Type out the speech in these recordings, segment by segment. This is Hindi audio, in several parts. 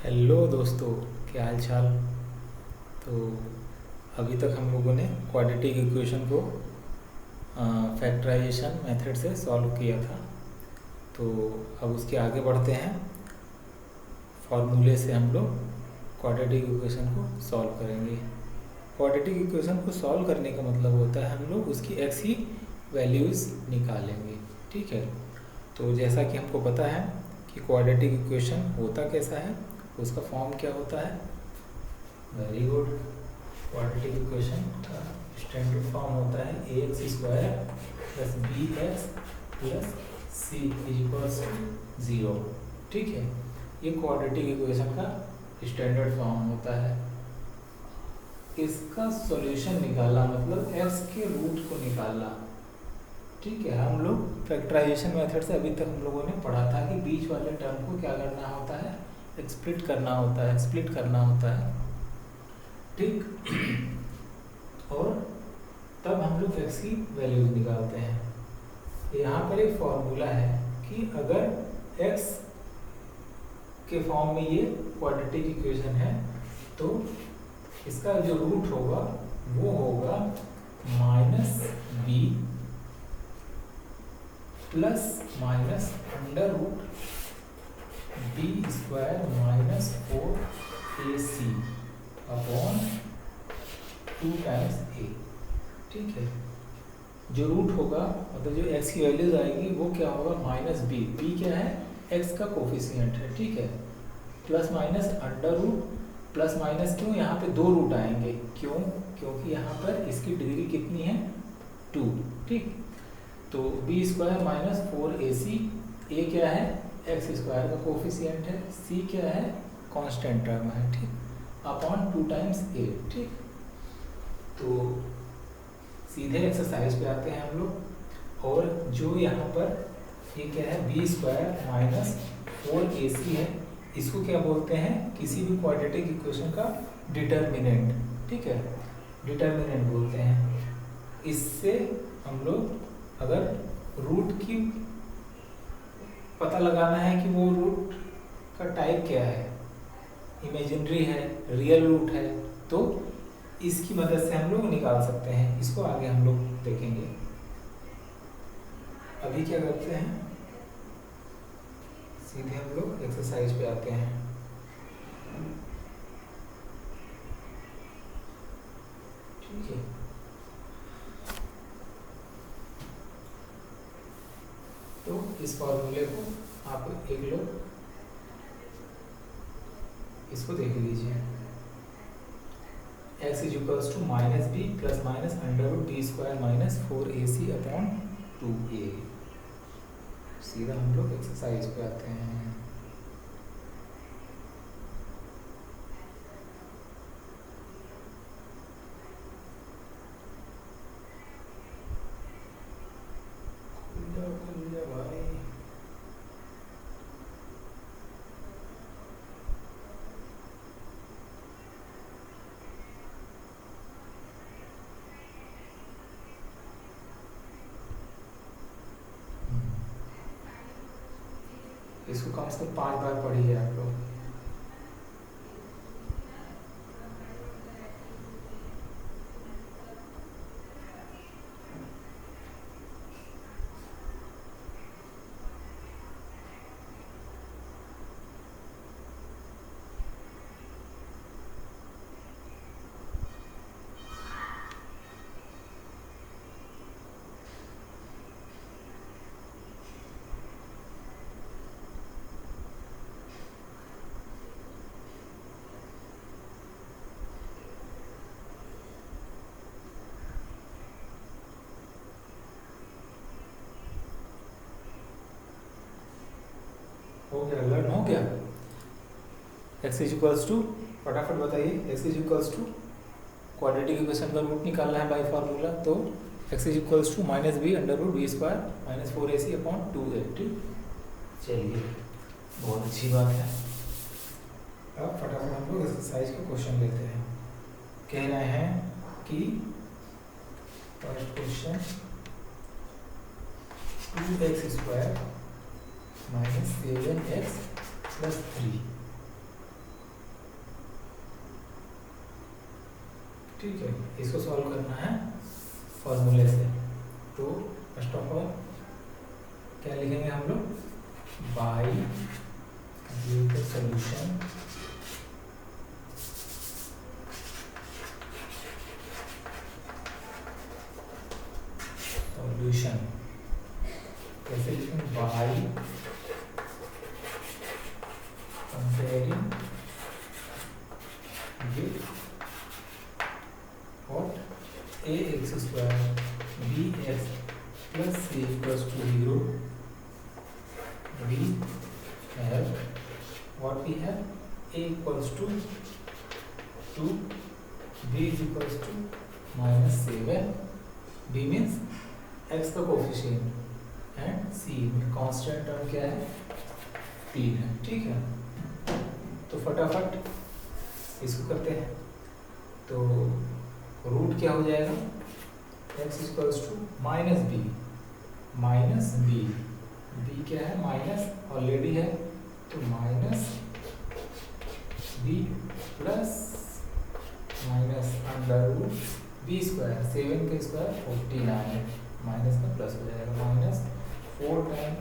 हेलो दोस्तों, क्या हाल चाल। तो अभी तक हम लोगों ने क्वाड्रेटिक इक्वेशन को फैक्टराइजेशन मेथड से सॉल्व किया था। तो अब उसके आगे बढ़ते हैं। फार्मूले से हम लोग क्वाड्रेटिक इक्वेशन को सॉल्व करेंगे। क्वाड्रेटिक इक्वेशन को सॉल्व करने का मतलब होता है हम लोग उसकी एक्स की वैल्यूज़ निकालेंगे। ठीक है। तो जैसा कि हमको पता है कि क्वाड्रेटिक इक्वेशन होता कैसा है, उसका फॉर्म क्या होता है। Very good. क्वाड्रेटिक इक्वेशन का स्टैंडर्ड फॉर्म होता है A X square plus B X plus C equals to 0। ठीक है, ये क्वाड्रेटिक इक्वेशन का स्टैंडर्ड फॉर्म होता है। इसका सॉल्यूशन निकालना मतलब एक्स के रूट को निकालना। ठीक है, हम लोग फैक्टराइजेशन मेथड से अभी तक हम लोगों ने पढ़ा था कि बीच वाले टर्म को क्या करना होता है, स्प्लिट करना होता है, स्प्लिट करना होता है। ठीक। और तब हम लोग एक्स की वैल्यूज निकालते हैं। यहाँ पर एक फॉर्मूला है कि अगर एक्स के फॉर्म में ये क्वाड्रेटिक इक्वेशन है तो इसका जो रूट होगा वो होगा minus B plus minus under root B square minus 4ac upon 2 times A. ठीक है, जो रूट होगा मतलब जो एक्स की वैल्यूज आएगी वो क्या होगा, माइनस बी। बी क्या है, एक्स का कोफिशिएंट है। ठीक है, plus minus under root. Plus minus क्यों, यहाँ पे दो रूट आएंगे। क्यों, क्योंकि यहाँ पर इसकी डिग्री कितनी है, 2। ठीक, तो बी स्क्वायर माइनस 4ac। ए क्या है, एक्स स्क्वायर का कोफिशिएंट है। सी क्या है, कांस्टेंट टर्म है। ठीक, अपॉन 2 टाइम्स ए। ठीक, तो सीधे एक्सरसाइज पे आते हैं हम लोग। और जो यहाँ पर ये क्या है, बी स्क्वायर माइनस 4ac है, इसको क्या बोलते हैं, किसी भी क्वाड्रेटिक इक्वेशन का डिटर्मिनेंट। ठीक है, डिटर्मिनेंट बोलते हैं। इससे हम लोग अगर रूट की पता लगाना है कि वो रूट का टाइप क्या है, इमेजिनरी है, रियल रूट है, तो इसकी मदद से हम लोग निकाल सकते हैं। इसको आगे हम लोग देखेंगे। अभी क्या करते हैं, सीधे हम लोग एक्सरसाइज पे आते हैं। ठीक है, तो इस फॉर्मूले को आप एक लोग इसको देख लीजिए। X is equals to minus B plus minus under root B square minus 4ac upon 2a। सीधा हम लोग एक्सरसाइज पे आते हैं। खुल जा भाई। इसको कम से कम 5 बार पढ़िए आप लोग। हो गया, लर्न हो गया। एक्स इज इक्वल्स टू, फटाफट बताइए, x is equals to quadratic equation का रूट निकालना है बाय फार्मूला। तो x is equals to minus b under root B square minus 4ac upon 2a। ठीक, चलिए बहुत अच्छी बात है। अब फटाफट हम लोग एक्सरसाइज का क्वेश्चन लेते हैं। कह रहे हैं कि first question 2x square minus 7x plus 3 ठीक है, इसको सॉल्व करना है फॉर्मूले से। तो फर्स्ट ऑफ ऑल क्या लिखेंगे हम लोग, बाई द सॉल्यूशन कैसे लिखेंगे, by comparing with what ax square bx plus c equals to 0, we have what we have, a equals to 2, b is equals to -7, b means x का कोफिशिएंट एंड c में कांस्टेंट टर्म क्या है, 3 है। ठीक है, तो फटाफट इसको करते हैं। तो रूट क्या हो जाएगा, x equals to minus b, b क्या है, माइनस ऑलरेडी है, तो minus B plus minus under root B square, 7 का स्क्वायर 49, माइनस का प्लस हो जाएगा, माइनस 4 टाइम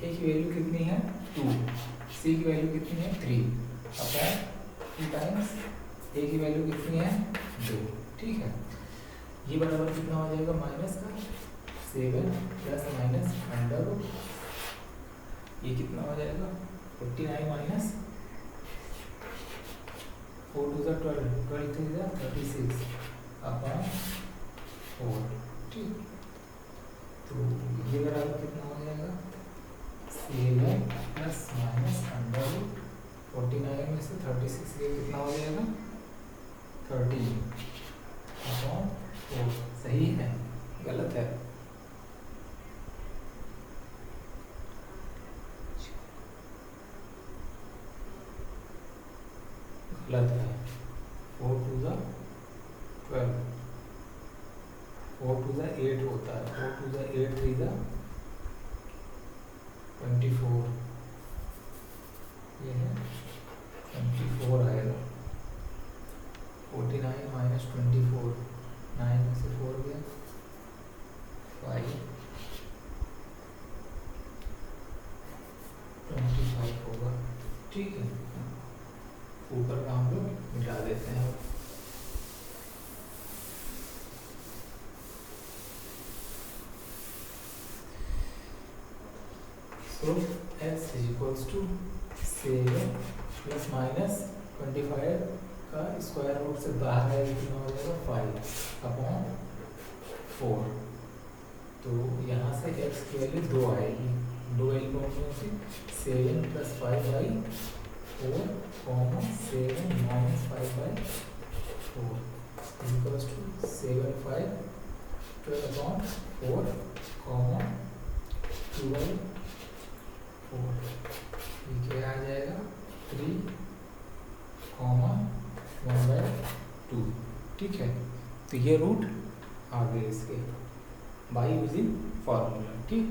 ए की वैल्यू कितनी है 2, सी की वैल्यू कितनी है 3, अपॉन 2 टाइम्स ए की वैल्यू कितनी है 2। ठीक है, ये बराबर कितना हो जाएगा, माइनस का 7 प्लस माइनस अंडर रूट, ये कितना हो जाएगा 49 माइनस 4 टू 12, 12 3 36 अपॉन 4। ठीक, तो ये बराबर कितना हो जाएगा 7 प्लस माइनस अंडर रूट 49 में से 36 ये कितना हो जाएगा 13 अपॉन 4। सही है, गलत है, गलत है। 4 टू 12, 4 टू 8 होता है, 4 टू 8 3 24, ये है 24 आएगा, 49 माइनस 24, 9 में से 4 गया 5, 25 होगा। ठीक है, ऊपर का हम लोग मिटा देते हैं। So x is equals to 7 plus minus 25 का स्क्वायर रूट से बाहर है, कितना हो जाएगा 5 अपॉन 4। तो यहाँ से x की वैल्यू 2 आएगी, 2 वैल्यू कौन सी, 7 plus 5 by 4 comma 7 minus 5 by 4 equals to 7 5 12 upon 4 comma 2 by 4, ये क्या आ जाएगा 3 कॉमा 1 बाई 2। ठीक है, तो ये रूट आ गए इसके बाई यूजिंग फॉर्मूला। ठीक,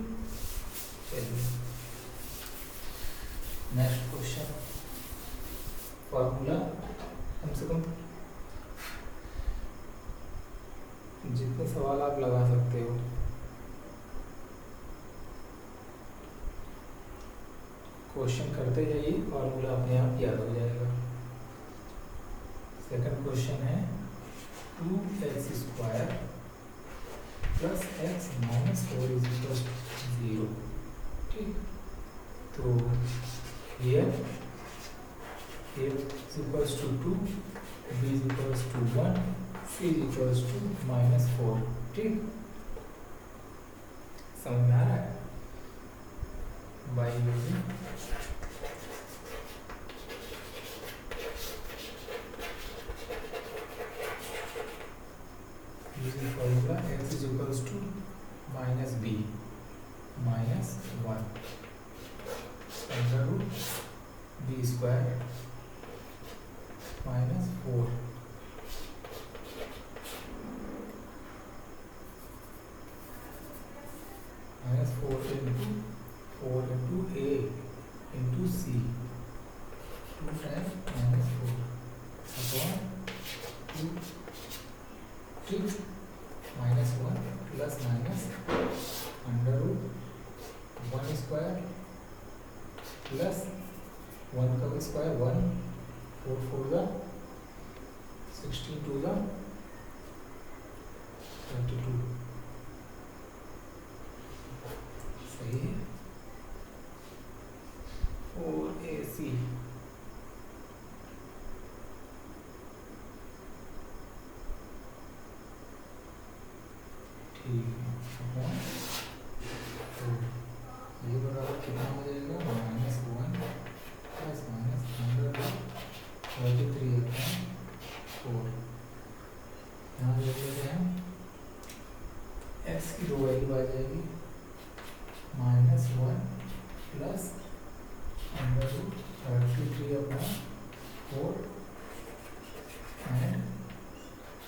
चलिए नेक्स्ट क्वेश्चन, फॉर्मूला कम से कम जितने सवाल आप लगा सकते हो, क्वेश्चन करते जाइए, फॉर्मूला अपने आप याद हो जाएगा। सेकंड क्वेश्चन है 2x square plus x minus 4 is equal to 0। ठीक, तो here a is equals to 2, b is equals to 1, c is equals to -4। ठीक, समझ में आ रहा है, by using formula x is equals to minus b minus 1 under root b square minus 4 minus 4 into a into c 2 times -4 upon 2 ठीक, -1 plus minus under root 1 square plus 1 का स्क्वायर 1, 4 4 जा 16 2 जा 32, सही है। 4AC ठीक है, तो ये बराबर कितना हो जाएगा, -1 प्लस माइनस अंडर रूट 33 4। यहाँ देख लेते हैं x की दो वैल्यू आ जाएगी, -1 plus under root 33/4 and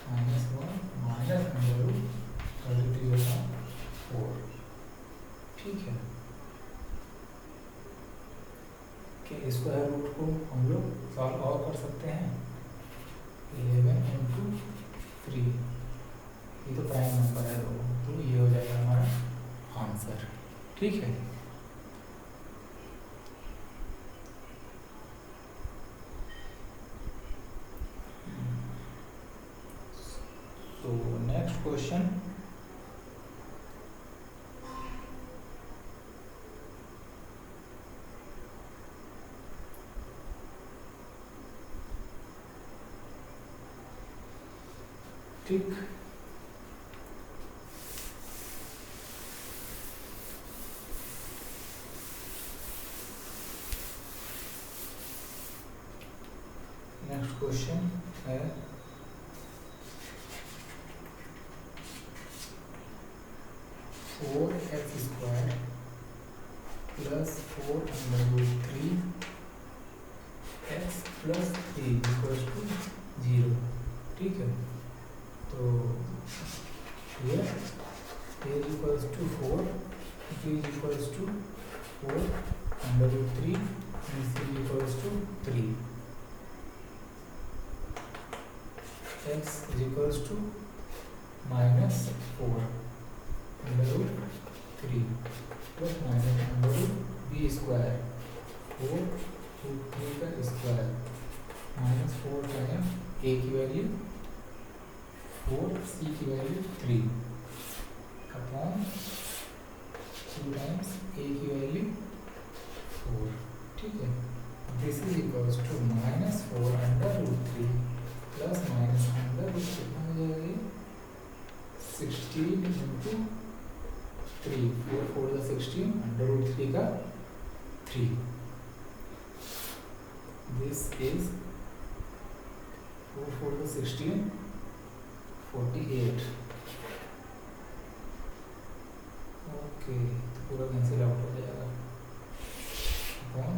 -1 minus under root 33/4। ठीक है, कि स्क्वायर रूट को हम लोग सॉल्व और कर सकते हैं। 11 इंटू 3, ये तो प्राइम नंबर है तो ये हो जाएगा हमारा आंसर। ठीक है, तो नेक्स्ट क्वेश्चन, ठीक, नेक्स्ट क्वेश्चन है 4x² plus 4 under root 3 x plus 3 equals to 0। ठीक है, तो ये a equals to 4, b equals to 4 under root 3 and c equals to 3, x equals to -4 under root 3 plus minus under root b square 4 root 3 का स्क्वायर -4 टाइम a की वैल्यू 4, c की वैल्यू 3 अपॉन 2 टाइम्स a की वैल्यू 4। ठीक है, this is equals to -4 under root 3 plus minus under root कितना हो जाएगा ये 16 इंटू 3, 4 4 का 16 अंडर रूट 3 का 3। दिस इज 4 4 का 16 48। ओके, तो पूरा कैंसिल आउट हो जाएगा upon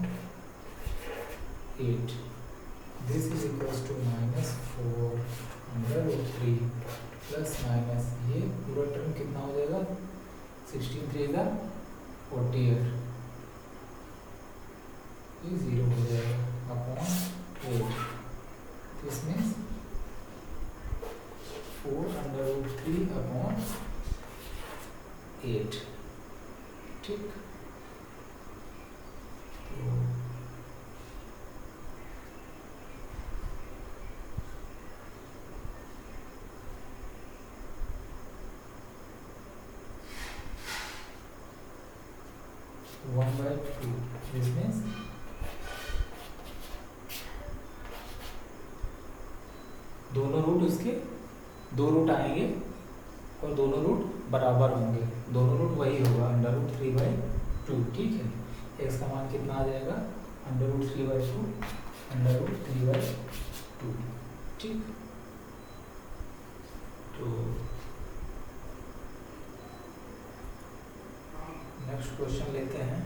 8। This is equals to -4 under root 3 plus minus ये पूरा टर्म कितना हो जाएगा 16 3 का 48, ये 0 हो जाएगा upon 8। This means 4 under root 3 upon 8। ठीक, तो one by two, this means दोनों रूट उसके 2 रूट आएंगे और दोनों रूट बराबर होंगे, दोनों रूट वही होगा अंडर रूट 3/2। ठीक है, x का मान कितना आ जाएगा अंडर रूट 3/2 अंडर रूट 3/2। ठीक, तो नेक्स्ट क्वेश्चन लेते हैं।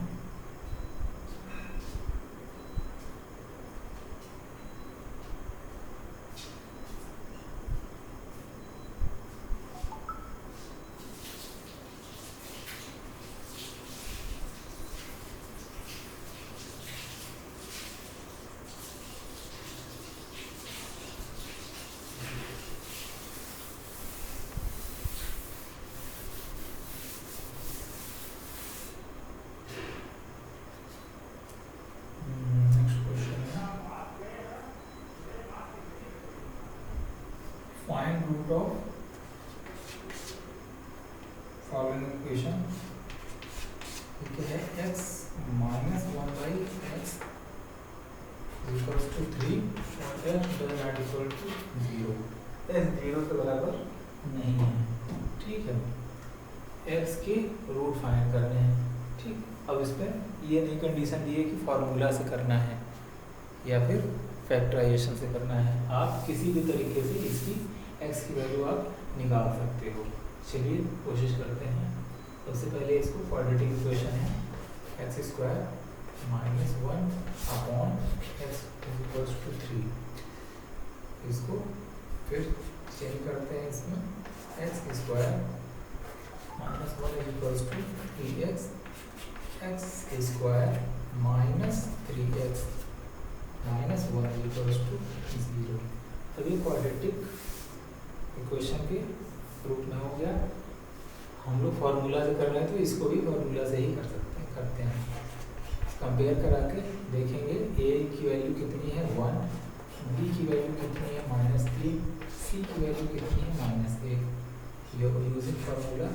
ऑफ फॉलोइंग इक्वेशन है x minus 1/x equals to 3 और x does not equal to 0, x 0 के बराबर नहीं है। ठीक है, x के रूट फाइंड करने हैं। ठीक, अब इस पर ये नई कंडीशन दी है कि फार्मूला से करना है या फिर फैक्टराइजेशन से करना है। आप किसी भी तरीके से इसकी x की वैल्यू आप निकाल सकते हो। चलिए कोशिश करते हैं। सबसे पहले इसको क्वाड्रेटिक इक्वेशन है x square minus 1/x equals to 3, इसको फिर चेंज करते हैं। इसमें x square minus 1 equals to 3x, x square minus 3x minus 1 equals to 0। अब ये क्वाड्रेटिक इक्वेशन के रूप में हो गया। हम लोग फार्मूला से कर रहे हैं तो इसको भी फार्मूला से ही करते हैं। कंपेयर करा के देखेंगे a की वैल्यू कितनी है 1, b की वैल्यू कितनी है -3, c की वैल्यू कितनी है -1। यूजिंग फार्मूला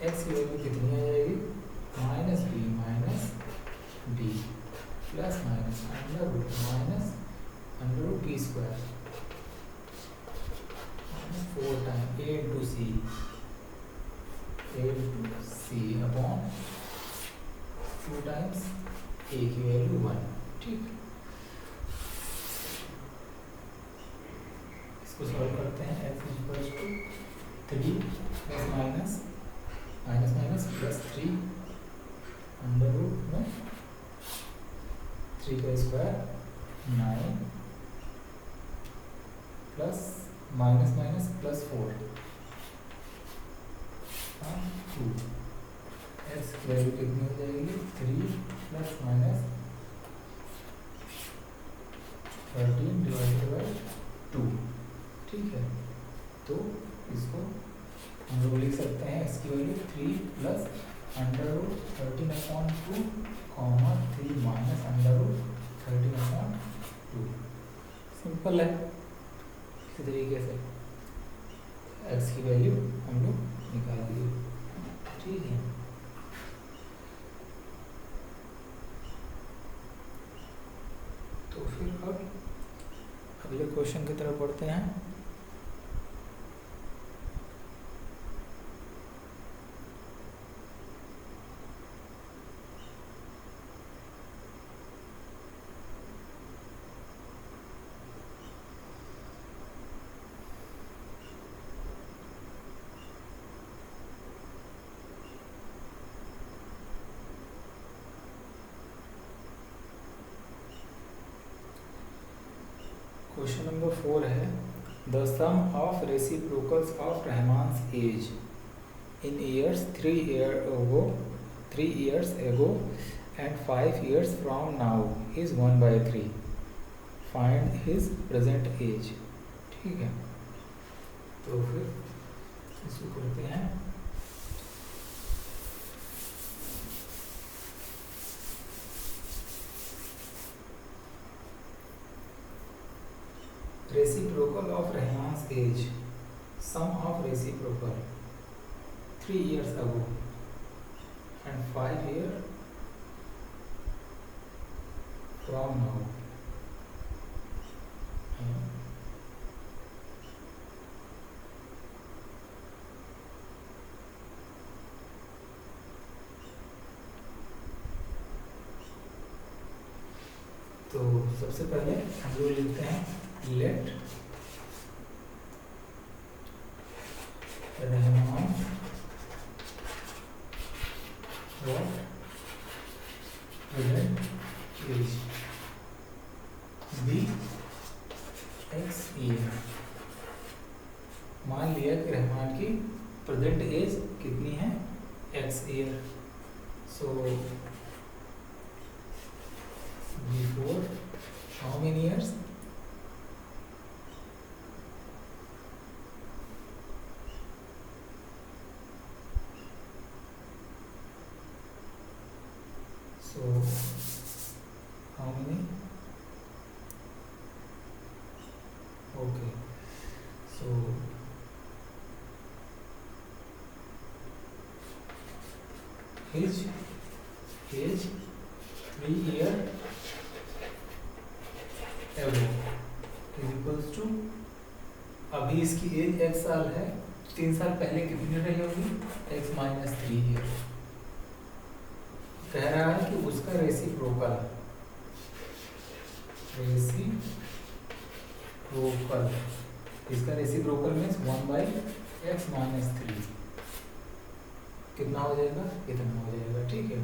x की वैल्यू कितनी आ जाएगी -b plus minus under root b square 4 time a into c upon 2 times a की वैल्यू 1। ठीक, इसको सॉल्व करते हैं। x equals to 3 plus minus plus 3 under root में 3 का square 9 plus minus plus 4 2। X की वैल्यू कितनी हो जाएगी 3 प्लस माइनस 13 डिवाइडेड बाई 2। ठीक है, तो इसको हम लोग लिख सकते हैं एक्स की value 3 plus under root 13/2 comma 3 minus under root 13/2। Simple है। इसी तरीके से x की वैल्यू हम लोग निकाल दिए। ठीक है, तो फिर अब अगले क्वेश्चन की तरफ बढ़ते हैं। क्वेश्चन नंबर 4 है the sum of reciprocals of Rahman's age in years 3 years ago and 5 years from now is 1/3. Find his present age. ठीक है, तो फिर इसको करते हैं। Reciprocal of Rahman's age. Sum of reciprocal 3 years ago and 5 years from now. तो सबसे पहले हम लोग लिखते हैं let Rahman what present age be x year. मान लिया कि रहमान की प्रेजेंट एज कितनी है x year. So before how many years? So his age 3 year ago is equals to, अभी इसकी एज x साल है, 3 साल पहले कितनी रही होगी, x माइनस 3 ईयर। कह रहा है कि उसका रेसिप्रोकल इसका रेसिप्रोकल मीन्स 1/x माइनस 3 कितना हो जाएगा, इतना हो जाएगा। ठीक है,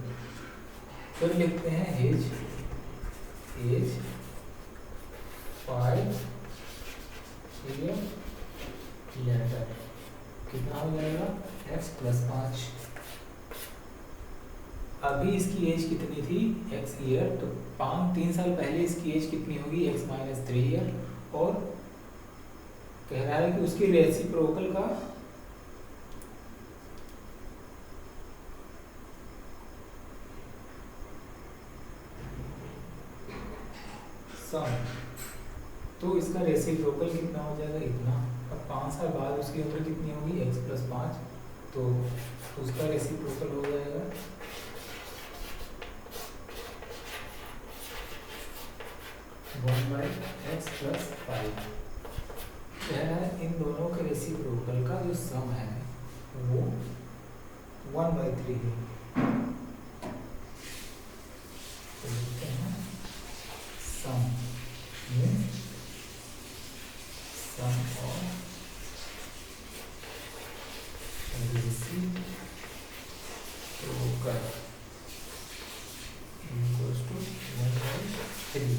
फिर लिखते हैं हिज एज 5 year later कितना हो जाएगा, x प्लस 5। अभी इसकी एज कितनी थी, x ईयर, तो 3 साल पहले इसकी एज कितनी होगी, x माइनस 3 ईयर। और कह रहा है कि उसकी रेसिप्रोकल का सम, तो इसका रेसिप्रोकल कितना हो जाएगा, इतना। अब 5 साल बाद उसकी उम्र कितनी होगी, x प्लस 5, तो उसका रेसिप्रोकल हो जाएगा 1/x प्लस 5। कह रहा है इन दोनों के रेसिप्रोकल का जो सम है वो 1/3 है। तो लिखते हैं सम means sum of reciprocal equals to 1/3।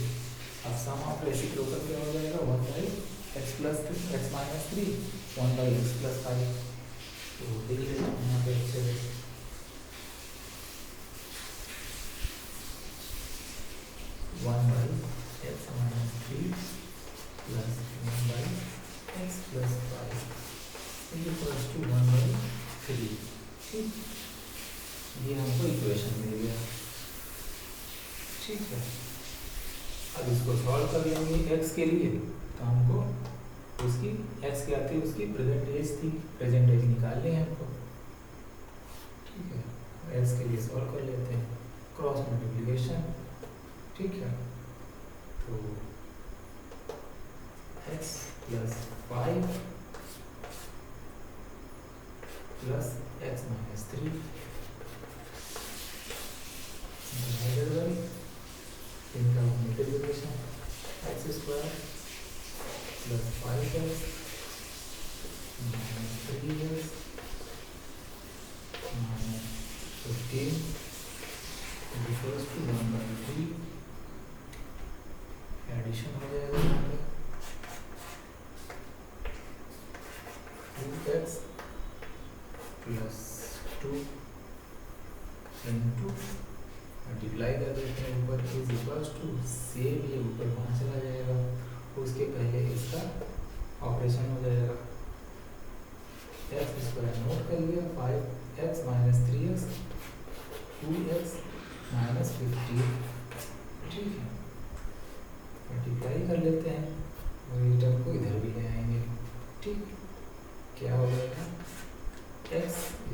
अब sum of reciprocal क्या हो जाएगा, 1/x plus x minus 3, 1/x plus 5। तो देख लेते हैं यहाँ पे अच्छे से, 1/x minus 3 plus 1/x plus 5 equals to 1/3। ठीक, ये हमको इक्वेशन मिल गया। ठीक है, अब इसको सॉल्व कर लेंगे x के लिए, तो हमको उसकी x क्या थी, उसकी प्रेजेंट एज थी, प्रेजेंट एज निकालनी है हमको। ठीक है, x के लिए सॉल्व कर लेते हैं, क्रॉस मल्टीप्लिकेशन। ठीक है, तो x plus 5 plus x minus 3 इनका multiplication, x square plus 5x minus 3x minus 15 equals to 1/3। Addition हो जाएगा यहाँ पे, 2x प्लस 2 इंटू मल्टीप्लाई कर देते हैं ऊपर, इज इक्वल्स टू, सेम ये ऊपर वहाँ चला जाएगा, उसके पहले इसका ऑपरेशन हो जाएगा। x स्क्वायर नोट कर लिया, 5x minus 3x 2x minus 15। ठीक है, मल्टीप्लाई कर लेते हैं, वही टर्म को इधर भी ले आएंगे। ठीक, क्या हो जाएगा, x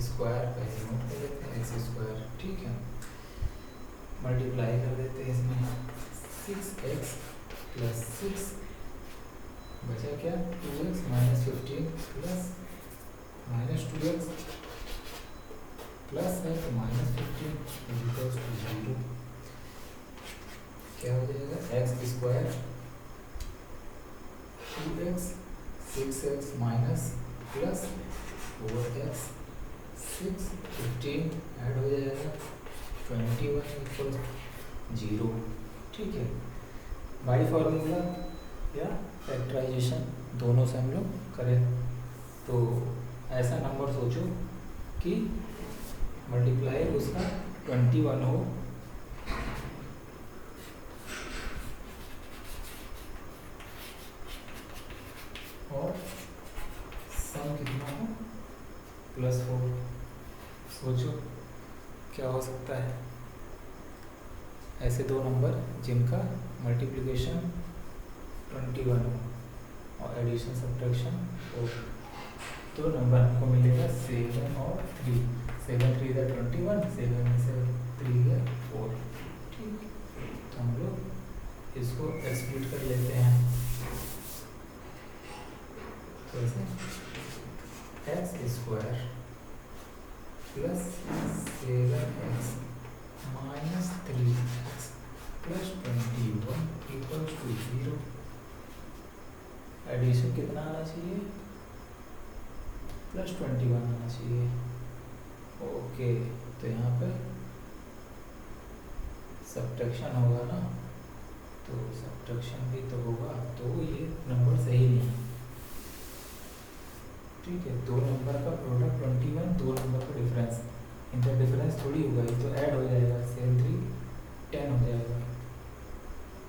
स्क्वायर पहले नोट कर लेते हैं, x स्क्वायर। ठीक है, मल्टीप्लाई कर देते हैं इसमें, 6x प्लस 6 बचा क्या, 2x minus 15 plus minus 2x plus है तो माइनस 15 इक्वल्स टू 0। क्या हो जाएगा, x square 2x 6x minus plus 4x 6 15 add हो जाएगा 21 इक्वल्स 0। ठीक है, बाई फॉर्मूला या फैक्टराइजेशन दोनों से हम लोग करें, तो ऐसा नंबर सोचो कि मल्टीप्लाई उसका 21 हो और सम कितना हो, +4। सोचो क्या हो सकता है, ऐसे दो नंबर जिनका मल्टीप्लिकेशन 21 हो और एडिशन सब्ट्रैक्शन हो। तो नंबर हमको मिलेगा 7 और 3, 7 3 21, 7 तो ऐसे x square plus 7x minus 3x plus 21 equals to 0। Addition कितना आना चाहिए? प्लस 21 आना चाहिए। ओके, तो यहाँ पे सब्ट्रैक्शन होगा ना, तो सब्ट्रैक्शन भी तो होगा, तो ये नंबर सही नहीं। ठीक है, दो नंबर का प्रोडक्ट 21, दो नंबर का डिफरेंस, इनका डिफरेंस थोड़ी होगा, ये तो ऐड हो जाएगा, 7 3 10 हो जाएगा।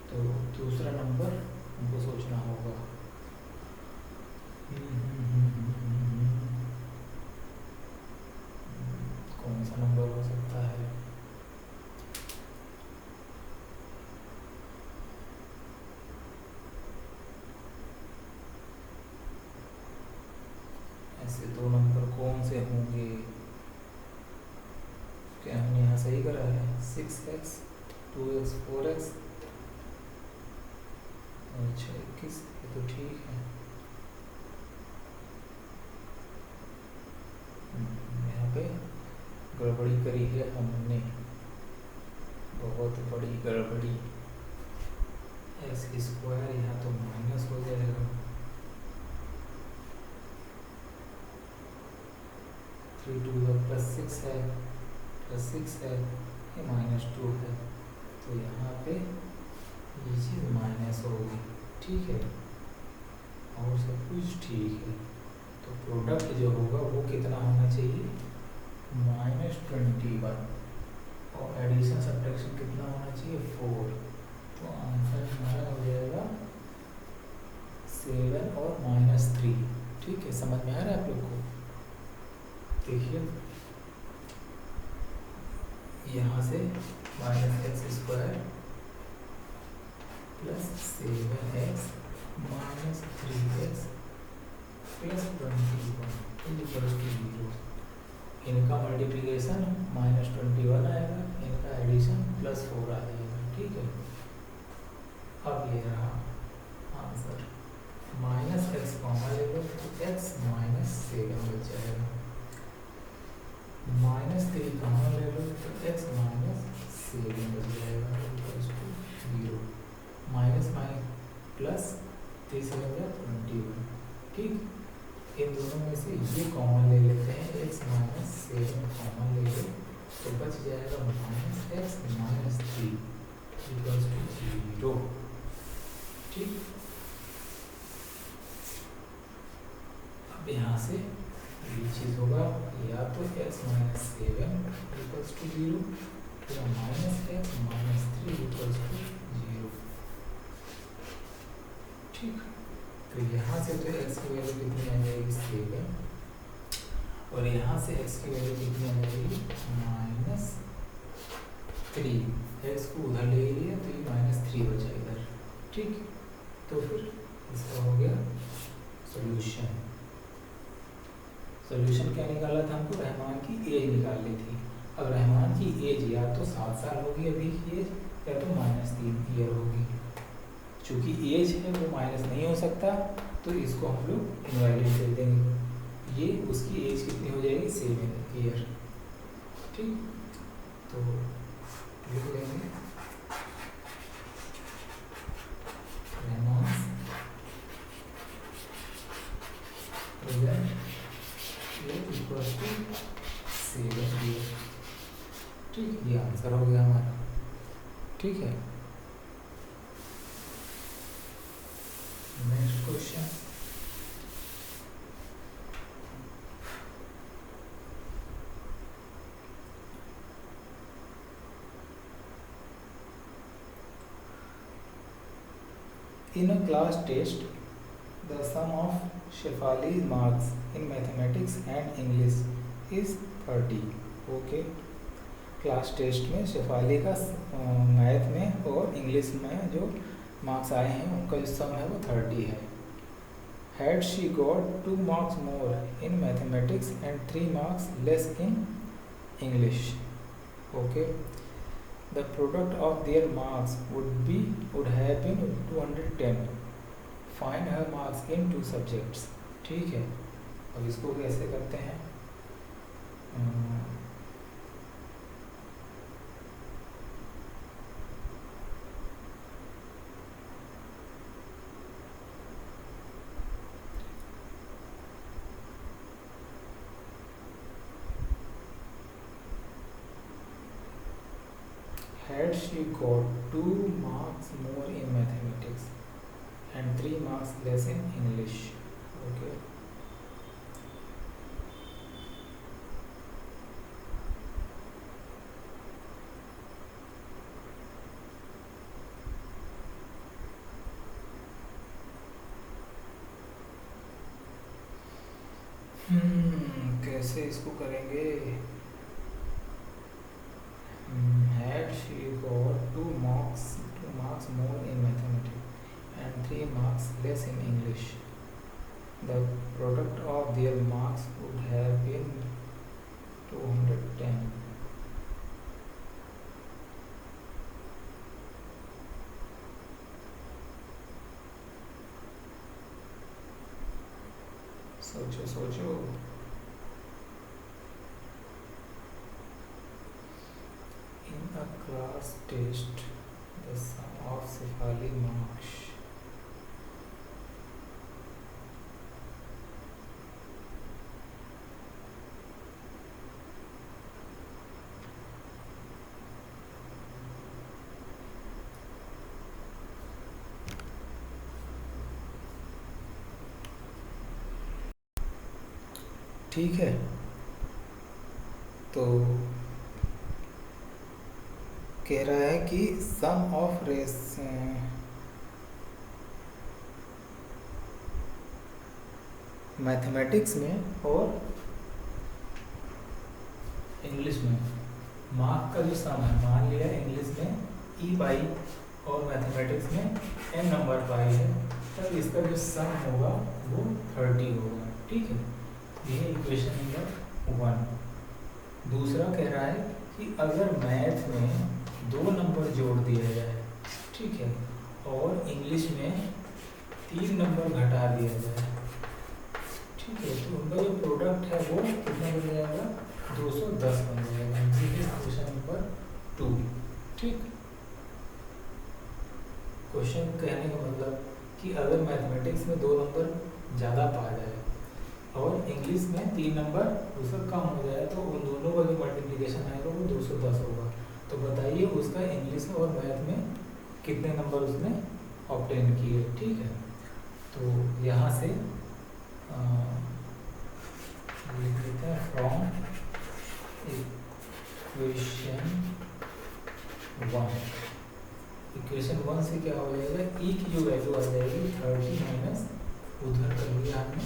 तो दूसरा नंबर हमको सोचना होगा। कौन सा नंबर हो सकता है? ऐसे दो नंबर कौन से होंगे? क्या हमने यहाँ सही करा है? 6x 2x 4x, अच्छा 21, ये तो ठीक है। यहाँ पे गड़बड़ी करी है हमने, बहुत बड़ी गड़बड़ी। एक्स स्क्वायर यहाँ तो माइनस हो जाएगा, 3 2 प्लस 6 है, प्लस 6 है, ये -2 है, तो यहाँ पे ये चीज़ माइनस होगी। ठीक है, और सब कुछ ठीक है। तो प्रोडक्ट जो होगा वो कितना होना चाहिए? -21, और एडिशन सब्ट्रैक्शन कितना होना चाहिए? 4। तो आंसर हमारा हो जाएगा 7 और -3। ठीक है, समझ में आ रहा है आप लोग को? देखिए यहाँ से -x square plus 7x minus 3x plus 21 equals to 0। इनका मल्टीप्लिकेशन -21 आएगा, इनका एडिशन +4 आ जाएगा। ठीक है, अब ये रहा आंसर। -x कॉमन ले लो तो x -7 बच जाएगा, -3 कॉमन ले लो तो x -7 बच जाएगा इक्वल्स टू 0। माइनस प्लस 3 से बन जाए 21। ठीक, इन दोनों में से ये कॉमन ले लेते हैं, x -7 कॉमन ले लो तो बच जाएगा -x -3 इक्वल्स टू 0। ठीक, अब यहाँ से ये चीज़ होगा, या तो x -7 इक्वल्स टू 0 या -x -3 इक्वल्स टू 0। ठीक, तो यहाँ से तो x की वैल्यू कितनी आ जाएगी? 7, और यहाँ से x की वैल्यू कितनी आ जाएगी? -3। x को उधर ले लिया तो ये -3 बचा इधर। ठीक, तो फिर इसका हो गया सॉल्यूशन। सॉल्यूशन क्या निकाला था हमको? रहमान की एज निकालनी थी। अब रहमान की एज या तो 7 साल होगी अभी की एज, या तो -3 ईयर होगी। चूँकि एज है वो माइनस नहीं हो सकता, तो इसको हम लोग इनवैलिड दे देंगे। ये उसकी एज कितनी हो जाएगी? 7 ईयर। ठीक, तो लिख लेंगे Rahman present age equals to 7 year. ठीक, ये आंसर हो गया हमारा। ठीक है, next question. In a class test, the sum of Shefali's marks in mathematics and English is 30. Okay. Class test में शेफाली का मैथ में और इंग्लिश में जो मार्क्स आए हैं उनका जो सम है वो 30 है। Had she got 2 marks more in mathematics and 3 marks less in English. Okay. The product of their marks would have been 210. Find her marks in 2 subjects. ठीक है, अब इसको कैसे करते हैं, had she got 2 marks more in mathematics and 3 marks less in English. Okay. कैसे इसको करेंगे, had she got 2 marks more in mathematics and 3 marks less in English, the product of their marks would have been 210. सोचो in a class test the sum of Shefali marks ठीक है। तो कह रहा है कि सम ऑफ रेस मैथमेटिक्स में और इंग्लिश में मार्क का जो सम है, मान लिया इंग्लिश में ई पाई और मैथमेटिक्स में एन नंबर पाई है, तब इसका जो सम होगा वो 30 होगा। ठीक है, ये इक्वेशन नंबर 1। दूसरा कह रहा है कि अगर मैथ में 2 नंबर जोड़ दिया जाए, ठीक है, और इंग्लिश में 3 नंबर घटा दिया जाए, ठीक है, तो उनका जो प्रोडक्ट है वो कितना बन जाएगा, 210 बन जाएगा। ये है क्वेश्चन नंबर 2। ठीक, क्वेश्चन कहने का मतलब कि अगर मैथमेटिक्स में 2 नंबर ज़्यादा पा जाए और इंग्लिश में 3 नंबर उसका कम हो जाए, तो उन दोनों का जो मल्टीप्लिकेशन आएगा वो 210 होगा। तो बताइए उसका इंग्लिश और मैथ में कितने नंबर उसने ऑब्टेन किए। ठीक है, तो यहाँ से लिख देते हैं फ्रॉम इक्वेशन 1 से क्या हो जाएगा, ई की जो वैल्यू आ जाएगी 30 माइनस उधर कर लिया हमने।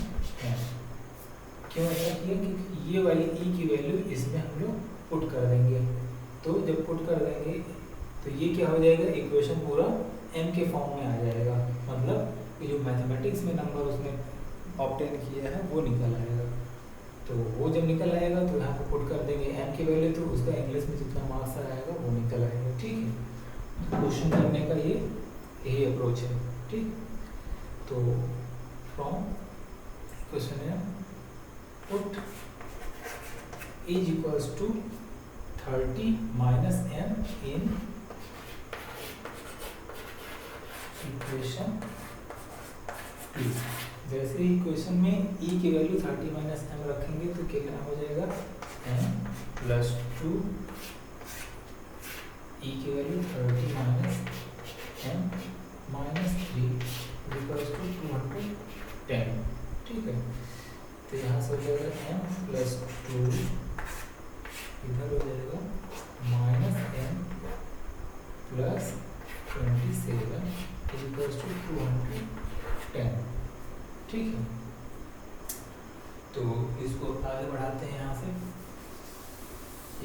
क्यों ऐसा किया, क्योंकि ये वाली ई की वैल्यू इसमें हम लोग पुट कर देंगे। तो जब पुट कर देंगे तो ये क्या हो जाएगा, इक्वेशन पूरा m के फॉर्म में आ जाएगा। मतलब कि जो मैथमेटिक्स में नंबर उसने ऑब्टेन किया है वो निकल आएगा। तो वो जब निकल आएगा तो यहाँ पे पुट कर देंगे m की वैल्यू, तो उसका इंग्लिश में जितना मार्क्स आएगा वो निकल आएगा। ठीक है, क्वेश्चन करने का ये यही अप्रोच है। ठीक, तो फ्रॉम क्वेश्चन है put is equals to 30 minus m in equation 2। जैसे ही इक्वेशन में e की वैल्यू 30 माइनस m रखेंगे तो कितना हो जाएगा, m प्लस 2, e की value 30 minus m minus 3 equals to 210। ठीक है, तो यहाँ से हो जाएगा m प्लस 2, इधर हो जाएगा minus m plus 27 equals to 210। ठीक है, तो इसको आगे बढ़ाते हैं। यहाँ से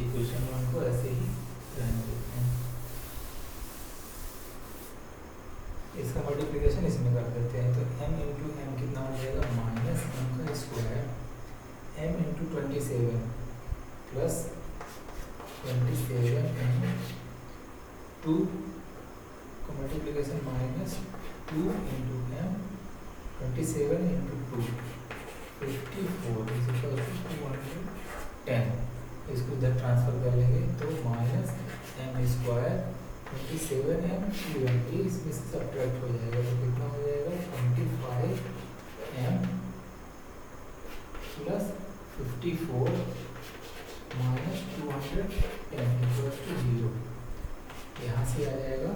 इक्वेशन 1 को ऐसे ही रहने देते हैं, इसका मल्टीप्लिकेशन इसमें कर देते हैं। तो m इंटू एम कितना हो जाएगा, माइनस m का square m into 27 plus 27 m 2 को multiplication minus 2 into m 27 into 2 54 is equal to 210, इसको इधर ट्रांसफर कर लेंगे तो माइनस एम स्क्वायर 27m ये इसमें से सब्ट्रैक्ट हो जाएगा तो कितना हो जाएगा 25m plus 54 minus 210 equal to 0। यहाँ से आ जाएगा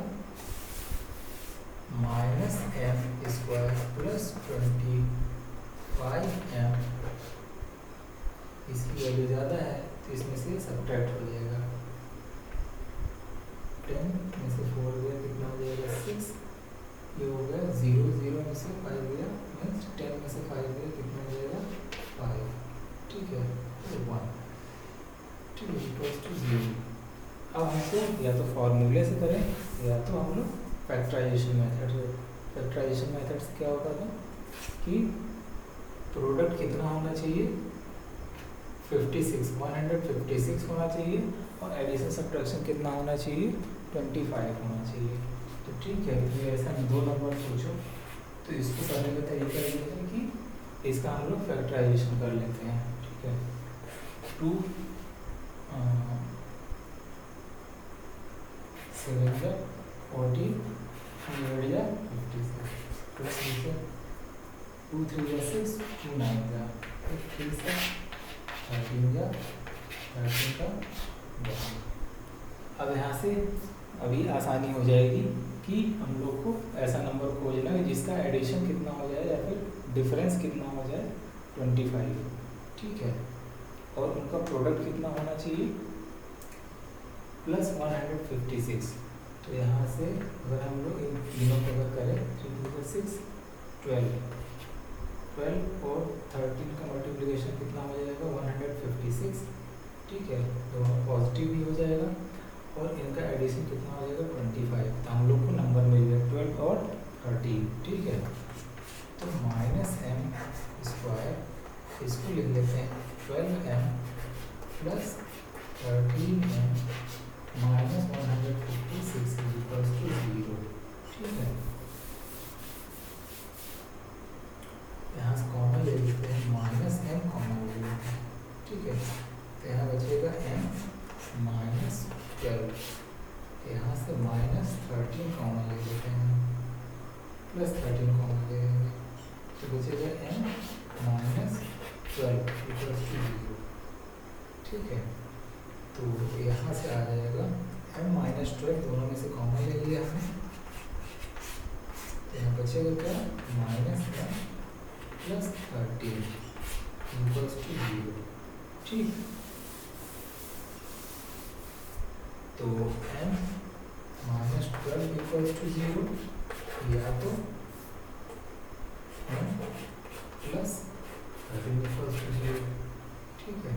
minus M square plus 25m, इसकी वैल्यू ज़्यादा है तो इसमें से सब्ट्रैक्ट हो जाएगा। 10 में से 4 गया कितना हो जाएगा 6, ये हो गया 0, 0 में से 5 गया मीन्स 10 में से 5 गया कितना हो जाएगा 5, ठीक है, तो 1, ठीक है, इक्वल्स टू 0। अब हमको या तो फॉर्मूले से करें या तो हम लोग फैक्टराइजेशन मेथड से। फैक्टराइजेशन मेथड से क्या होता था कि प्रोडक्ट कितना होना चाहिए 156 होना चाहिए और एडिशन सब्ट्रैक्शन कितना होना चाहिए 25 होना चाहिए। तो ठीक है, ये ऐसा दो नंबर सोचो तो इसको करने का तरीका ये है कि इसका हम लोग फैक्टराइजेशन कर लेते हैं, ठीक है। 2 7 जा 40 100 जा 56 प्लस 2 3 जा 6 2 9 जा 3 से 13 जा 13 का 1। अब यहाँ से अभी आसानी हो जाएगी कि हम लोग को ऐसा नंबर खोजना है जिसका एडिशन कितना हो जाए या फिर डिफरेंस कितना हो जाए 25, ठीक है, और उनका प्रोडक्ट कितना होना चाहिए प्लस 156। तो यहाँ से अगर हम लोग इन तीनों को अगर करें 3 2 6 12 और 13 का मल्टीप्लिकेशन कितना हो जाएगा 156, ठीक है, तो पॉजिटिव भी हो जाएगा और इनका एडिशन कितना हो जाएगा 25। तो हम लोग को नंबर मिल गया 12 और 13, ठीक है। तो माइनस एम स्क्वायर इसको लिख लेते हैं 12m plus 13m minus 156 equals to 0, ठीक है। यहाँ से कॉमन ले लेते हैं माइनस एम कॉमन ले लेते हैं, ठीक है, तो यहाँ बचेगा m माइनस 12, यहाँ से माइनस 13 कॉमन ले लेते हैं प्लस 13 कॉमन ले लेंगे तो बचेगा m माइनस 12 इक्वल्स टू 0, ठीक है। तो यहाँ से आ जाएगा m माइनस 12 दोनों में से कॉमन ले लिया हमने, तो यहाँ बचेगा क्या minus m plus 13 equals to 0, ठीक। तो m माइनस 12 इक्वल्स टू 0 या तो m प्लस 13 इक्वल्स टू 0, ठीक है।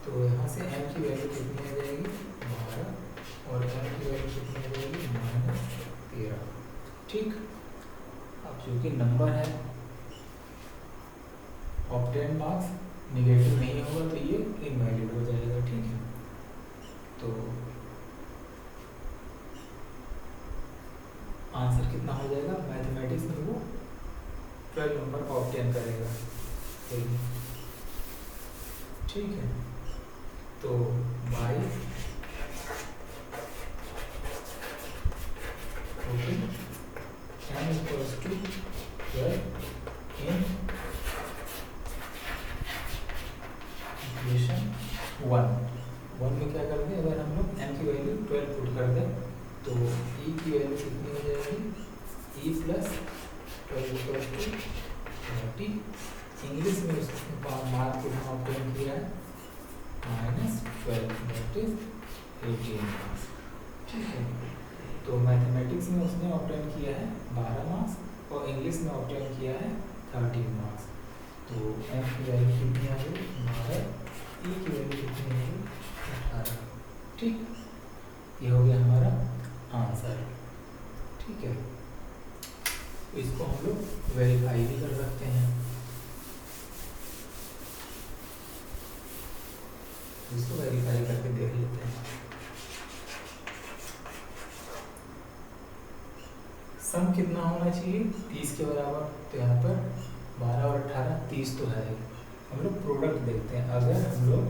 तो यहाँ से m की वैल्यू कितनी आ जाएगी 12 और m की वैल्यू कितनी आ जाएगी माइनस 13, ठीक। अब चूँकि नंबर है ऑब्टेन मार्क्स निगेटिव नहीं होगा तो ये इनवैलिड हो जाएगा, ठीक है। तो आंसर कितना हो जाएगा मैथमेटिक्स में वो 12 नंबर ऑब्टेन करेगा, ठीक है। तो by okay m equals to 12 in equation 1 में क्या कर दें, अगर हम लोग m की वैल्यू 12 पुट कर दें तो e की वैल्यू कितनी हो जाएगी e plus 12 equals to 30। English में उसका मार्क कितना ऑब्टेन किया है माइनस 12 दैट इज 18 मार्क्स, ठीक है। तो मैथमेटिक्स में उसने ऑब्टेन किया है 12 मार्क्स और इंग्लिश में ऑब्टेन किया है 13 मार्क्स। तो m की वैल्यू कितनी आ गई 12, e की वैल्यू कितनी आ गई 18, ठीक। ये हो गया हमारा आंसर, ठीक है। तो इसको हम लोग वेरीफाई भी कर सकते हैं, इसको वेरीफाई करके देख लेते हैं। सम कितना होना चाहिए 30 के बराबर, तो यहाँ पर 12 और 18 30 तो है ही। हम लोग प्रोडक्ट देखते हैं। अगर हम लोग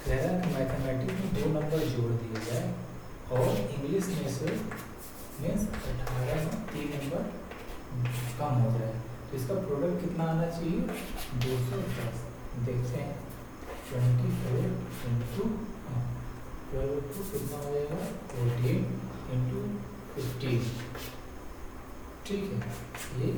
कह रहे हैं कि मैथमेटिक्स में 2 नंबर जोड़ दिए जाए और इंग्लिश में से मीन्स 18 में 3 नंबर कम हो जाए तो इसका प्रोडक्ट कितना आना चाहिए? 210। देखते हैं 24 इंटू 12 को कितना हो जाएगा? 14 इंटू 15। ठीक है, ये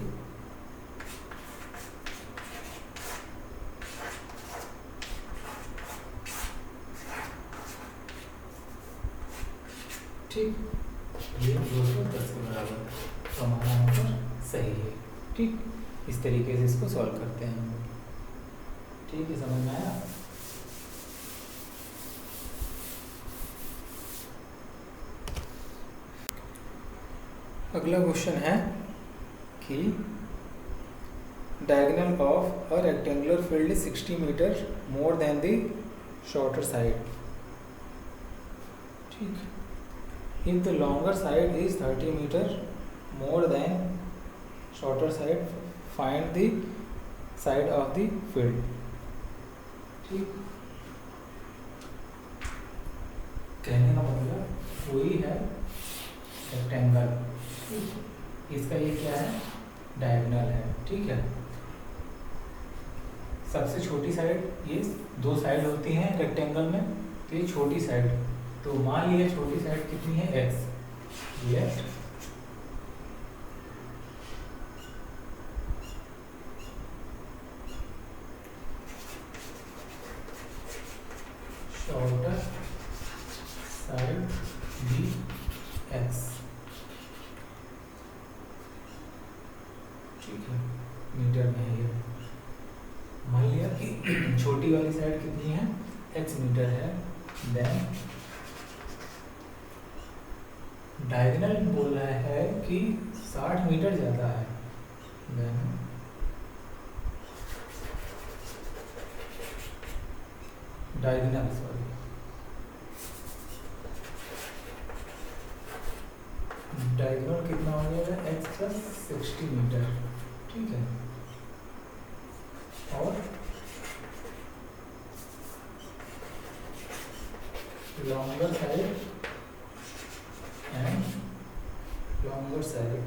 ठीक, ये 210 के बराबर तो हमारा आंसर सही है। ठीक, इस तरीके से इसको सॉल्व करते हैं हम लोग। ठीक है, समझ में आया? अगला क्वेश्चन है कि diagonal of a rectangular field is 60 meter more than the shorter side. ठीक, if the longer side is 30 meter more than shorter side, find the side of the field। ठीक, कहने का मतलब कोई है रेक्टेंगल, इसका ये क्या है? डायगोनल है। ठीक है, सबसे छोटी साइड, ये 2 साइड होती हैं रेक्टेंगल में, तो ये छोटी साइड, तो मान लिया छोटी साइड कितनी है? x। ये शॉर्टर साइड भी x। ठीक है, मीटर में है ये। मान लिया कि छोटी वाली साइड कितनी है? x मीटर है। देन डायगोनल बोल रहा है कि 60 मीटर ज़्यादा है। देन डायगोनल डायगोनल कितना हो जाएगा? x plus 60 meter. ठीक है, और longer side and longer side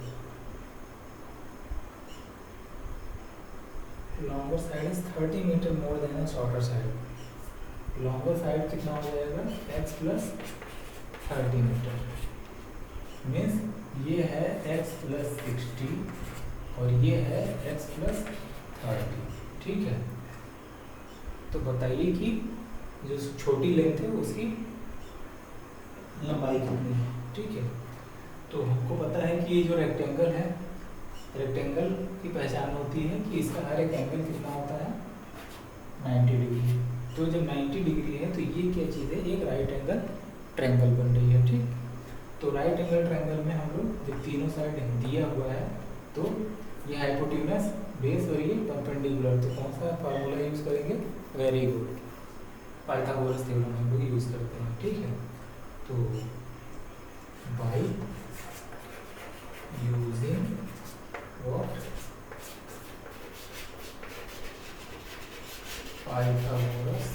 is 30 meter more than a shorter side। longer side कितना हो जाएगा? x plus 30 metre. मीन्स ये है x plus 60 और ये है x plus 30। ठीक है, तो बताइए कि जो छोटी लेंथ है उसकी लंबाई कितनी है? ठीक है, तो हमको पता है कि ये जो रेक्टेंगल है, रेक्टेंगल की पहचान होती है कि इसका हर एक एंगल कितना होता है? 90 डिग्री। तो जब 90 डिग्री है तो ये क्या चीज़ है? एक राइट एंगल ट्रायंगल बन रही है। ठीक, तो राइट एंगल ट्रायंगल में हम लोग जब तीनों साइड दिया हुआ है तो ये हाइपोटेन्यूस, बेस और ये परपेंडिकुलर, तो कौन सा फार्मूला यूज़ करेंगे? वेरी गुड, पाइथागोरस थ्योरम हम लोग यूज़ करते हैं। ठीक है, तो by using what? Pythagoras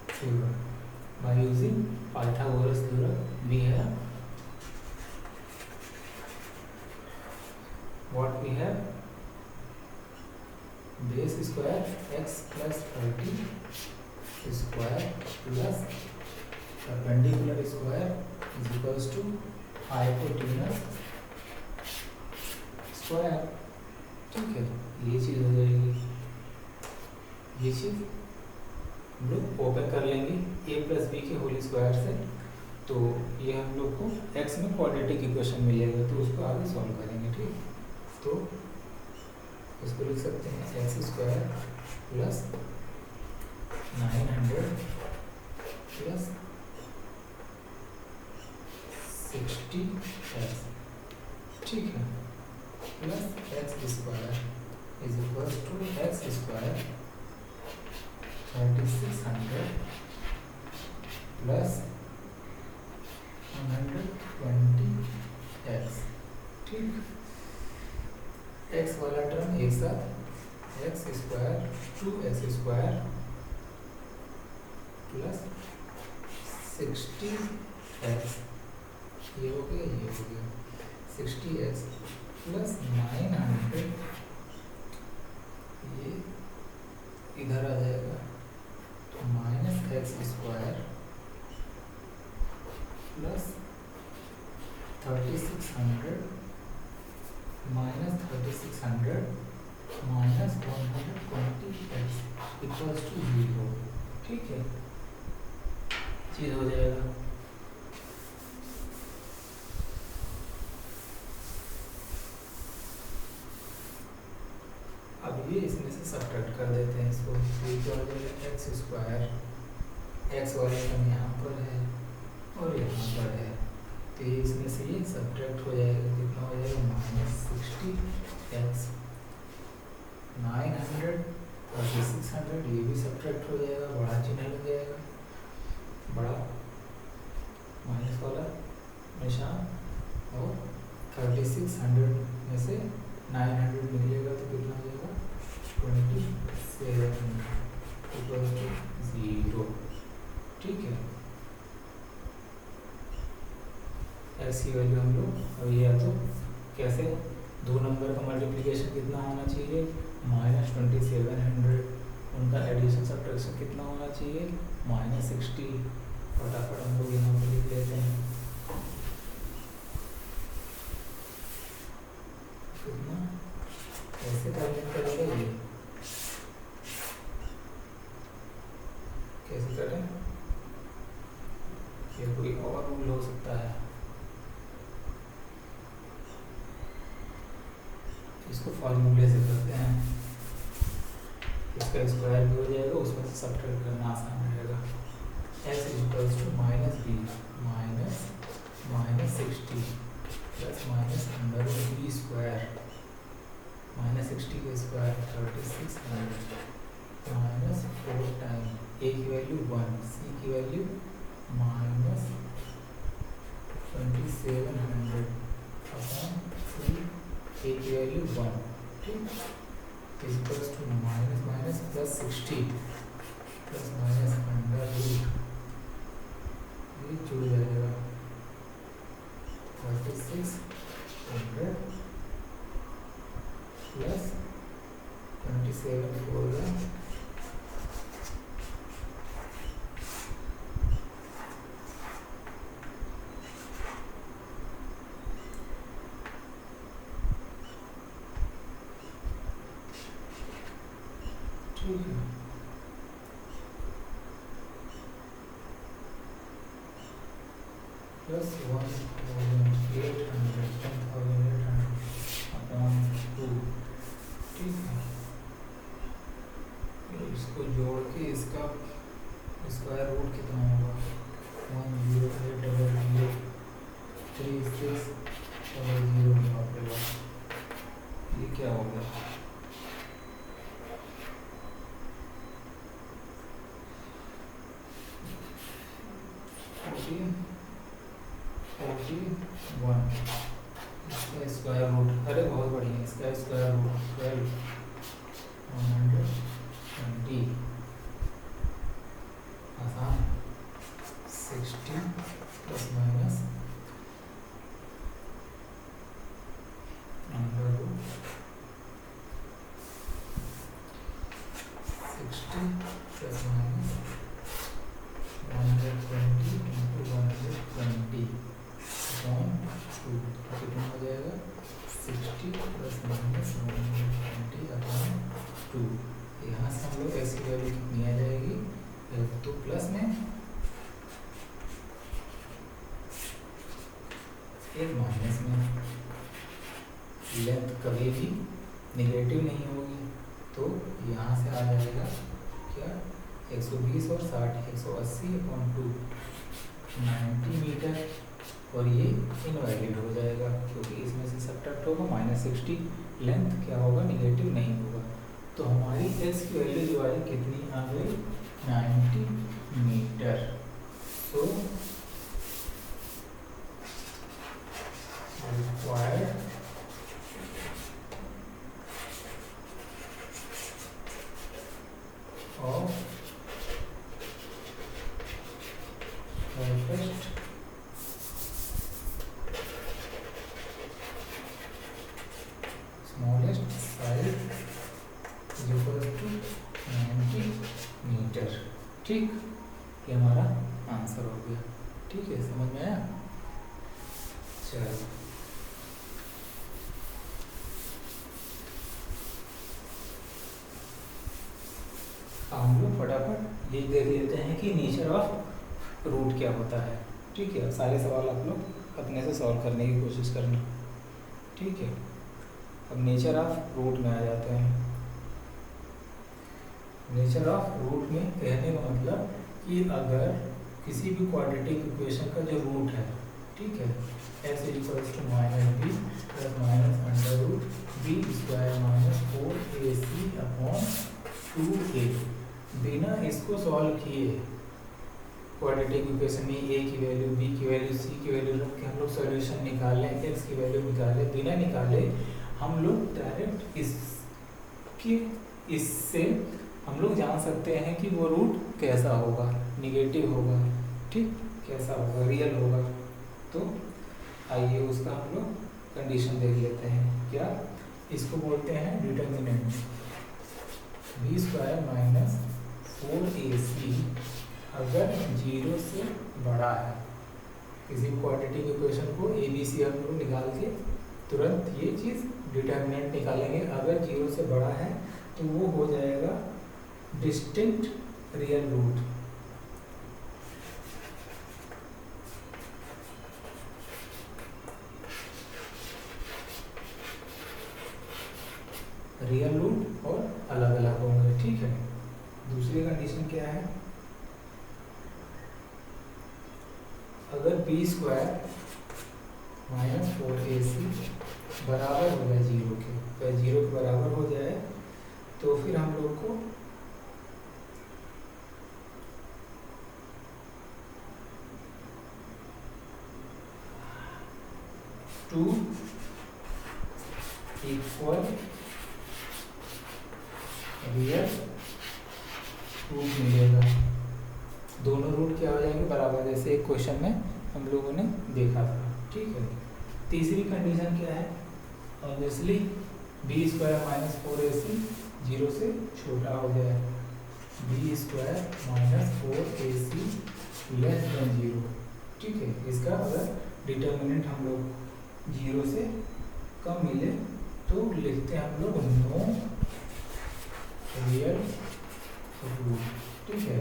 theorem। By using Pythagoras theorem we have what? We have base square x plus 30 square plus perpendicular square is equals to hypotenuse square। ठीक है, ये चीज़ हो जाएगी। ये चीज़ हम लोग ओपन कर लेंगे a प्लस बी के होल स्क्वायर से, तो ये हम लोग को x में क्वाड्रेटिक इक्वेशन मिलेगा, तो उसको आगे सॉल्व करेंगे। ठीक, तो इसको लिख सकते हैं x square plus 900 plus 60x। ठीक है, plus x square is equal to x square 3600 plus 120x। ठीक, एक्स वाला टर्म एक साथ x square 2x² plus 60x, ये हो गया ये हो गया 60x प्लस 900, ये इधर आ जाएगा तो -x² plus 3600 minus 120x equals to 0। ठीक है, चीज हो जाएगा। अब ये इसमें से सब्ट्रैक्ट कर देते हैं इसको, ये क्या हो जाएगा x², x वाले टर्म यहाँ पर है और यहाँ पर है, तो ये इसमें से ये सब्ट्रैक्ट हो जाएगा, कितना हो जाएगा -60x, 900 3600, ये भी सब्ट्रैक्ट हो जाएगा, बड़ा चिन्ह लग जाएगा, बड़ा माइनस वाला निशान, और 3600 में से 900 निकलेगा तो कितना हो जाएगा 27 इक्वल्स टू 0। ठीक है, एक्स की वैल्यू हम लोग अब या तो कैसे, दो नंबर का मल्टीप्लिकेशन कितना होना चाहिए -2700, उनका एडिशन सब्ट्रैक्शन कितना होना चाहिए -60। फटाफट हम लोग यहाँ पर लिख लेते हैं, कितना कैसे कैलकुलेट करेंगे, ये कैसे करें, ये कोई और रूल हो सकता है, इसको फॉर्मूले से करते हैं, इसका स्क्वायर भी हो जाएगा, उसमें से सब्ट्रैक्ट करना आसान रहेगा। x equals to -b minus 60 plus -√b square, -60 का स्क्वायर 3600 माइनस 4 टाइम a की वैल्यू 1, c की वैल्यू -2700 अपॉन 3, a की वैल्यू 1। ठीक, equals to minus plus 60 plus minus √, ये जुड़ जाएगा 3600 प्लस 27 होगा प्लस 1800 अपॉन 2। ठीक है, इसको जोड़ के इसका स्क्वायर रूट कितना होगा 108003600। ये क्या हो गया, इसका स्क्वायर रूट, अरे बहुत बढ़िया, इसका स्क्वायर रूट 120 आसान, 60 plus minus √60 plus minus 120 into 120 upon 2, कितना हो जाएगा 60 प्लस माइनस 120 अपॉन 2। यहाँ से हम लोग x की वैल्यू कितनी आ जाएगी, तो प्लस में एक माइनस में, लेंथ कभी भी निगेटिव नहीं होगी, तो यहाँ से आ जाएगा क्या 120 और 60 180 अपॉन 2 90 मीटर, और ये इनवैलिड हो जाएगा क्योंकि इसमें से सब्ट्रैक्ट होगा -60, लेंथ क्या होगा निगेटिव नहीं होगा, तो हमारी x की वैल्यू जो आई कितनी आ गई 90 meter. So required of shortest smallest side is equal to 90 meter. ठीक, ये हमारा आंसर हो गया। ठीक है, समझ में आया? चलो हम लोग फटाफट ये देख लेते हैं कि नेचर ऑफ रूट क्या होता है। ठीक है, सारे सवाल आप लोग अपने से सॉल्व करने की कोशिश करना। ठीक है, अब नेचर ऑफ रूट में आ जाते हैं। नेचर ऑफ रूट में कहने का मतलब कि अगर किसी भी क्वाड्रेटिक इक्वेशन का जो रूट है, ठीक है, x equals to minus B plus minus under root B square minus 4ac upon 2a, बिना इसको सॉल्व किए क्वाड्रेटिक इक्वेशन में a की वैल्यू, b की वैल्यू, c की वैल्यू रख के हम लोग सॉल्यूशन निकालें, x की वैल्यू निकालें, बिना निकाले हम लोग डायरेक्ट इससे हम लोग जान सकते हैं कि वो रूट कैसा होगा, निगेटिव होगा, ठीक, कैसा होगा, रियल होगा। तो आइए उसका हम लोग कंडीशन देख लेते हैं। क्या, इसको बोलते हैं determinant. B square minus 4ac अगर 0 से बड़ा है, किसी क्वाड्रेटिक इक्वेशन को ए बी सी हम लोग निकाल के तुरंत ये चीज़ डिटर्मिनेंट निकालेंगे। अगर 0 से बड़ा है तो वो हो जाएगा distinct real root. Real root और अलग अलग होंगे। ठीक है, दूसरी कंडीशन क्या है, अगर बी स्क्वायर माइनस 4ac बराबर हो जाए 0 के, अगर 0 के बराबर हो जाए तो फिर हम लोग को टू इक्वल रियल रूट मिलेगा। दोनों रूट क्या हो जाएंगे, बराबर, जैसे एक क्वेश्चन में हम लोगों ने देखा था। ठीक है, तीसरी कंडीशन क्या है, obviously B square minus 4ac 0 से छोटा हो जाए, b square minus 4ac less than 0। ठीक है, इसका अगर डिटर्मिनेंट हम लोग 0 से कम मिले तो लिखते हैं हम लोग नो रियल रूट। ठीक है,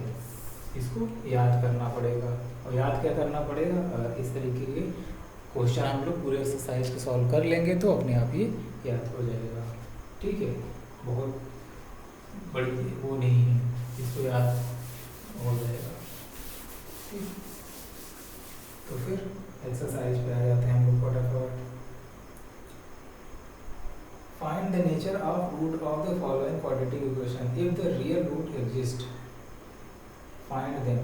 इसको याद करना पड़ेगा। और याद क्या करना पड़ेगा, इस तरीके के क्वेश्चन हम लोग पूरे एक्सरसाइज को सॉल्व कर लेंगे तो अपने आप ही याद हो जाएगा। ठीक है, बहुत बड़ी वो नहीं है, इसको याद हो जाएगा। ठीक, तो फिर एक्सरसाइज पे आ जाते हैं हम लोग फटाफट। Find the nature of root of the following quadratic equation if the real root exist, find them.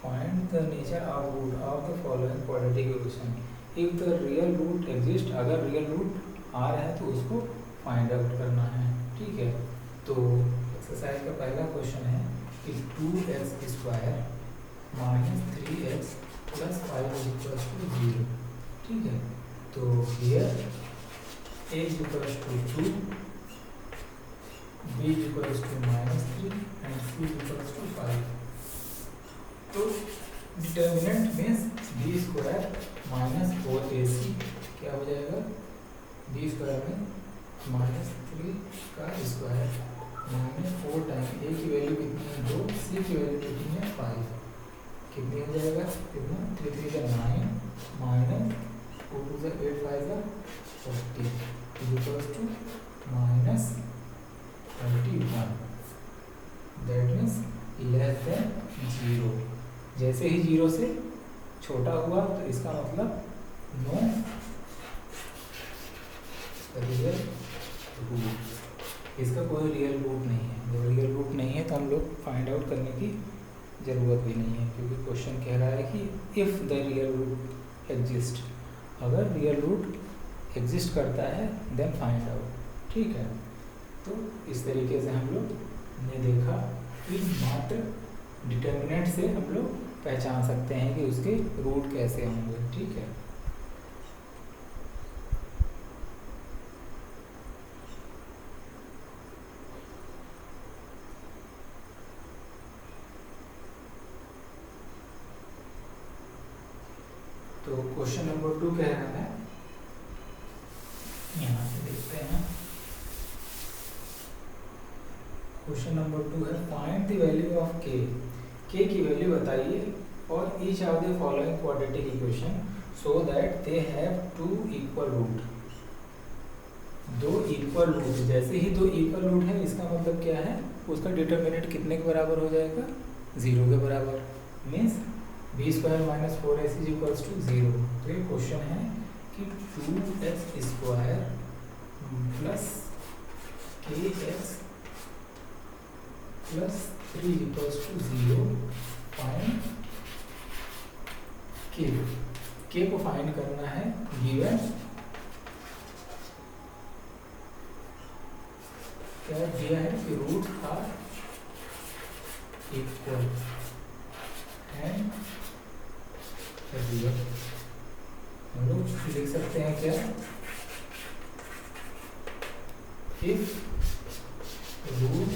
Find the nature of root of the following quadratic equation if the real root exist, अगर रियल रूट आ रहा है तो उसको फाइंड आउट करना है। ठीक है, तो एक्सरसाइज का पहला क्वेश्चन है कि 2x square minus 3x plus 5 equals to 0। ठीक है, तो here a equals to 2, b equals to -3 and c equals to 5। तो determinant means b square minus 4ac क्या हो जाएगा, बी स्क्वायर में -3 का स्क्वायर माइनस 4 टाइम a की वैल्यू कितनी है 2, c की वैल्यू कितनी है 5, कितनी हो जाएगा, कितना 3 3 का 9 माइनस 2 2 का 8 5 का 40 equals to minus 21। That means less than 0। जैसे ही 0 से छोटा हुआ तो इसका मतलब नो रियल रूट, इसका कोई रियल रूट नहीं है। जब रियल रूट नहीं है तो हम लोग फाइंड आउट करने की ज़रूरत भी नहीं है, क्योंकि क्वेश्चन कह रहा है कि if the real root exist, अगर रियल रूट एग्जिस्ट करता है देन फाइंड आउट। ठीक है, तो इस तरीके से हम लोग ने देखा कि मात्र डिटर्मिनेंट से हम लोग पहचान सकते हैं कि उसके रूट कैसे होंगे। ठीक है, तो क्वेश्चन नंबर 2 कह रहा है, यहाँ से देखते हैं। क्वेश्चन नंबर 2 है, फाइंड द वैल्यू ऑफ के की वैल्यू बताइए और each of the following quadratic equation so that they have two equal root. दो इक्वल रूट, जैसे ही दो इक्वल रूट है इसका मतलब क्या है, उसका डिटर्मिनेंट कितने के बराबर हो जाएगा, 0 के बराबर। Means b square minus 4ac is equals to 0। तो ये क्वेश्चन है कि 2x square plus kx plus 3 equals to 0, find k को फाइंड करना है गिवन क्या दिया है कि root are equal and real. हम लोग लिख सकते हैं क्या, if root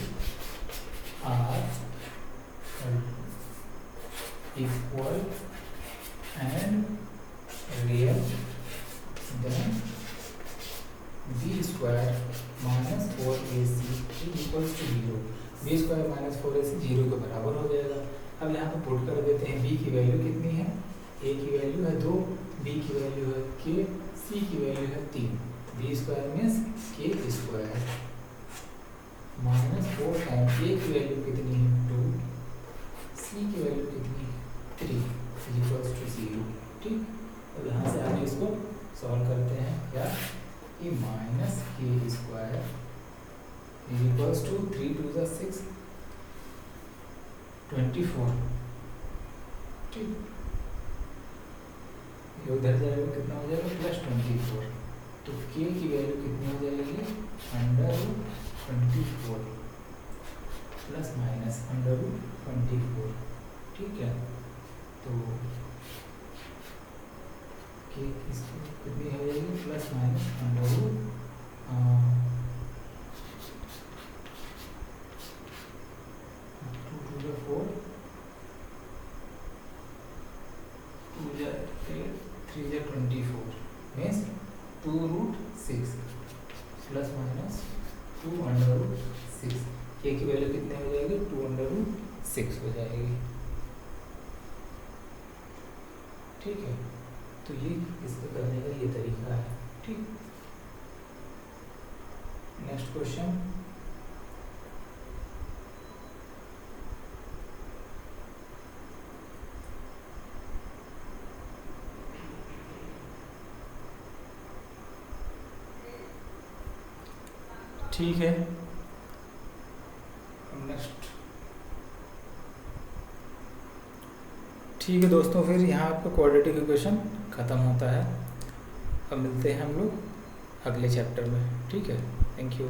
are equal and real then b square minus 4ac equals to 0। b square minus 4ac 0 के बराबर हो जाएगा। अब यहाँ पे पुट कर देते हैं, b की वैल्यू कितनी है, a की वैल्यू है 2, b की वैल्यू है k, c की वैल्यू है 3। b square means k square minus 4 time a की वैल्यू कितनी है 2, c की वैल्यू कितनी है 3 इक्वल्स टू 0। ठीक, अब यहाँ से आगे इसको सॉल्व करते हैं क्या, कि माइनस के स्क्वायर इज इक्वल्स टू 3 2 जा 6 24। ठीक, ये उधर जाएगा कितना हो जाएगा प्लस 24। तो के की वैल्यू कितनी हो जाएगी, under root 24 plus minus under root 24। ठीक है, तो के कितनी हो जाएगी प्लस माइनस अंडर रूट 2 2 4 2 जा 3 जा 24 means 2 root 6 plus minus 2 under root 6। K की वैल्यू कितने हो जाएगी 2 अंडर रूट 6 हो जाएगी। ठीक है, तो ये इसको करने का ये तरीका है। ठीक, नेक्स्ट क्वेश्चन, ठीक है, नेक्स्ट। ठीक है दोस्तों, फिर यहाँ आपका क्वाड्रेटिक इक्वेशन ख़त्म होता है। अब मिलते हैं हम लोग अगले चैप्टर में। ठीक है, थैंक यू।